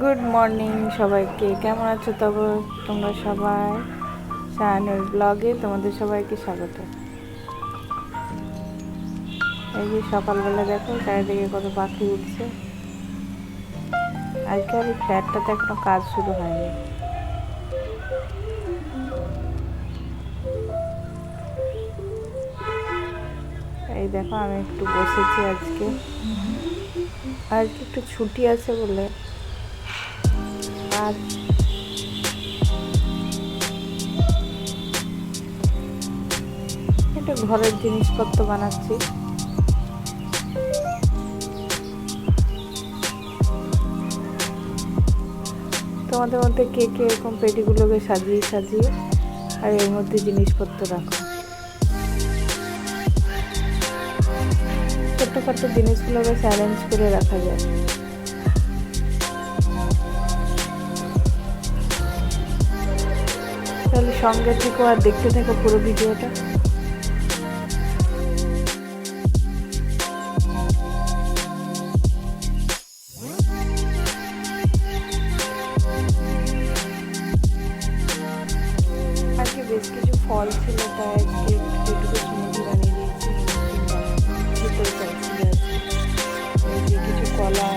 Good morning সবাইকে, কেমন আছো? তবে তোমরা সবাই সায়নের ব্লগে তোমাদের সবাইকে স্বাগত। এই যে সকালবেলা দেখো চারিদিকে কত পাখি উঠছে। আজকে আর এই ফ্ল্যাটটাতে এখনো কাজ শুরু হয়নি। এই দেখো আমি একটু বসেছি আজকে একটু ছুটি আছে বলে। আর একটু ঘরের জিনিসপত্র বানাচ্ছি। তোমাদের মধ্যে কে কে এরকম পেটিগুলোকে সাজিয়ে সাজিয়ে আর এর মধ্যে জিনিসপত্র রাখো? ছোট্টখাটো জিনিসগুলো বেশ অ্যারেঞ্জ করে রাখা যায়। তাহলে সঙ্গে থেকো আর দেখতে থাকো পুরো ভিডিওটা। আজকে বেশ কিছু ফল ছিল, তাই আজকে একটু স্মুদি বানিয়ে দিয়েছি। খেতে চাইছিল যে কিছু কলা,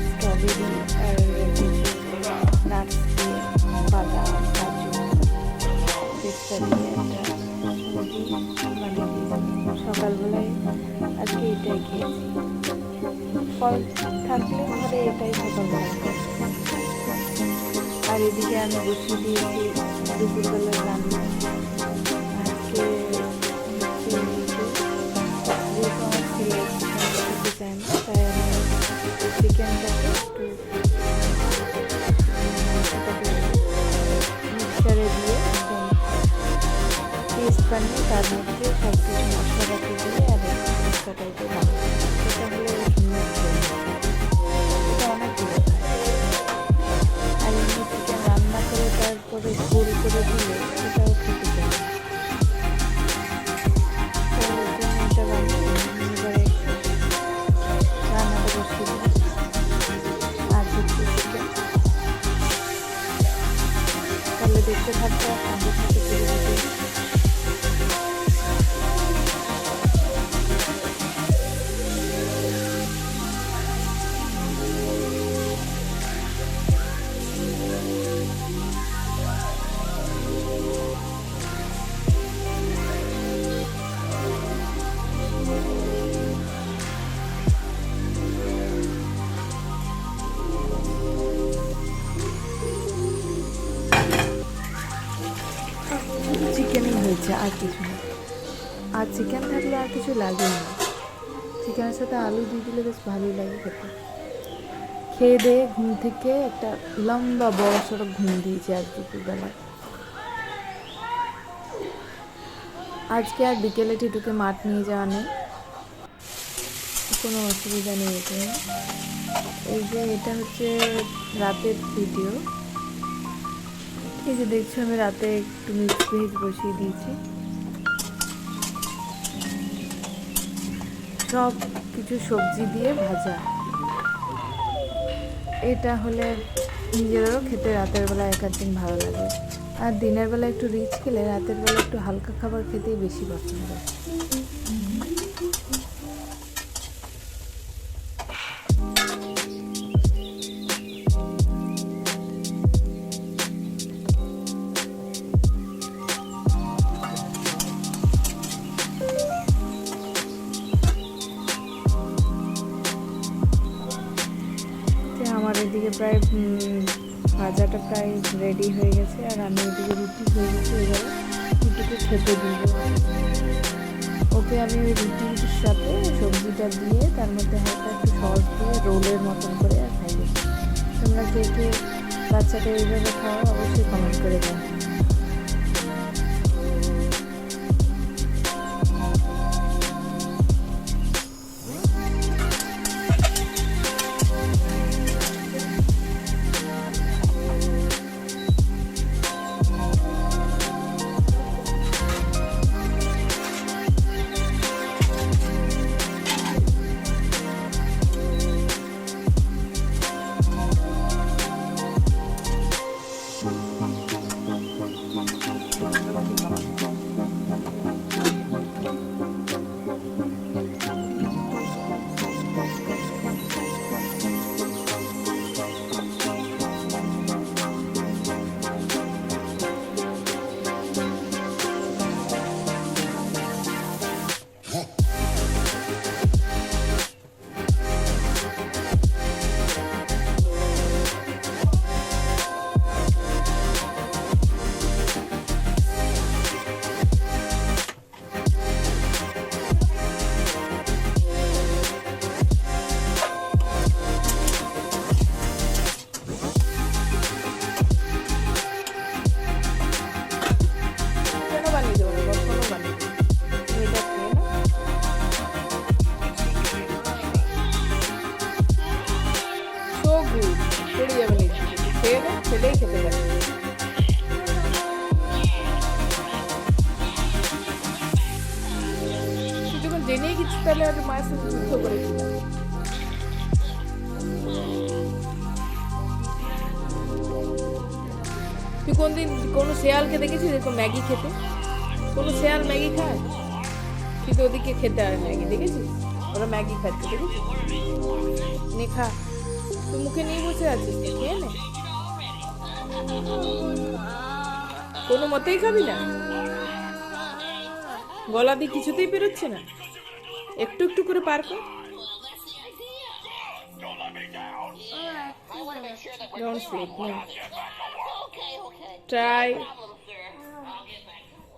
স্ট্রবেরি আর কিছু নাটস দিয়ে, বাদাম, কাজু, পেস্তা দিয়ে একটা স্মুদি বানিয়ে দিয়েছি সকালবেলায়। আজকে এটাই খেয়েছি। ফল থাকলে ঘরে এটাই সকালবেলায়। আর এদিকে আমি বসিয়ে দিয়েছি দুপুরবেলার রান্না। আজকে যেহেতু আমার ছেলে খেতে চায় না, তাই আমি চিকেনটাকে একটু মিক্সারে দিয়ে একদম পেস্ট বানিয়ে তার মধ্যে সব কিছু মশলাপাতি দিয়ে আর একটা টাইপের বানাবো। এটা হলে সুন্দর এটা অনেক ভালো হয়। আর এমনি চিকেন রান্না করে তারপরে গোল করে দিলে সেটাও খেতে চায়। এটা বানিয়ে এবারে রান্নাটা বসিয়ে দেবো। আর হচ্ছে চিকেন, তাহলে দেখতে থাকতে আর সঙ্গে সাথে তুলে দিতে। চিকেনই হয়েছে, আর কিছু না। আর চিকেন থাকলে আর কিছু লাগে না। চিকেনের সাথে আলু দিয়ে দিলে বেশ ভালোই লাগে খেতে। খেয়ে দিয়ে ঘুম থেকে একটা লম্বা বড় সড়ো ঘুম দিয়েছি আজ দুপুরবেলায়। আজকে আর বিকেলে টিটুকে মাঠ নিয়ে যাওয়া নেই, কোনো অসুবিধা নেই এখানে। এই যে এটা হচ্ছে রাতের ভিডিও। এই যে দেখছো আমি রাতে একটু মিক্স ভেজ বসিয়ে দিয়েছি। সব কিছু সবজি দিয়ে ভাজা। এটা হলে নিজেরও খেতে রাতের বেলা এক দিন ভালো লাগে। আর দিনের বেলা একটু রিচ খেলে রাতের বেলা একটু হালকা খাবার খেতেই বেশি পছন্দ। আমার এদিকে প্রায় ভাজাটা প্রায় রেডি হয়ে গেছে, আর আমি এদিকে রুটি হয়ে গেছে। এবারে রুটিকে খেতে দিব। ওকে আমি ওই রুটির সাথে সবজিটা দিয়ে তার মধ্যে হালকা একটু সস দিয়ে রোলের মতন করে আর খাইয়ে। তোমরা কে কে বাচ্চাটা এইভাবে খাওয়া অবশ্যই কমেন্ট করে জানাও। আর মায়ের সাথে যুদ্ধ করেছিলাম। তুই কোনদিন কোনো শেয়ালকে দেখেছিস এরকম ম্যাগি খেতে? কোনো শেয়াল ম্যাগি খায়? কিন্তু ওদিকে খেতে হয় ম্যাগি, দেখেছিস? ওরা ম্যাগি খাচ্ছে, দেখেছিস? নে খা, তুই মুখে নিয়ে বসে আছিস, খেয়ে নে। কোনো মতেই খাবি না? গলা দিয়ে কিছুতেই বেরোচ্ছে না, একটু একটু করে পার কর। Don't sleep, no. Try.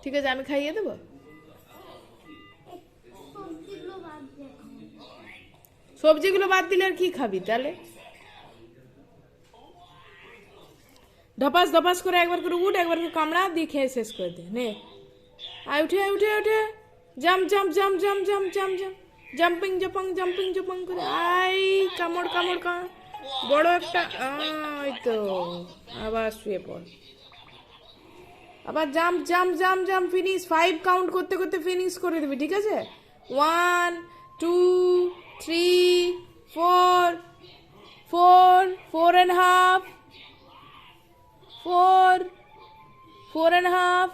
ঠিক আছে, আমি খাইয়ে দেবো। সবজিগুলো বাদ দিলে আর কি খাবি তাহলে? ধপাস ধপাস করে একবার করে উঠ, একবার করে কামড়া দিয়ে খেয়ে শেষ করে দে। নে আয়, উঠে আয়, উঠে উঠে jump jump jump jump jump jump jump jumping jumping করে আই, কামড় কামড় কামড়, বড় একটা। ওই তো, আবার শুয়ে পড়, আবার jump jump jump jump, finish. 5 count করতে করতে ফিনিশ করে দিবি, ঠিক আছে? 1 2 3 4 4 4 and half 4 4 and half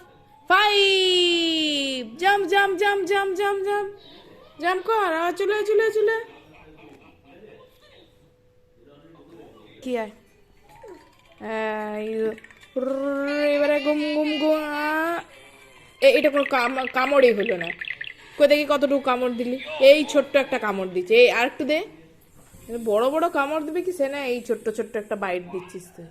5 jump jump jump jump jump jump jump কর, আর চলে চলে চলে। কি আয় এবারে গুম গুম গুম। এটা কোনো কামড়ই হলো না। কোথায় কতটুকু কামড় দিলি? এই ছোট্ট একটা কামড় দিচ্ছে, এই আর একটু দে। বড় বড় কামড় দিবে কি সে না, এই ছোট্ট ছোট্ট একটা বাইট দিচ্ছিস তুই।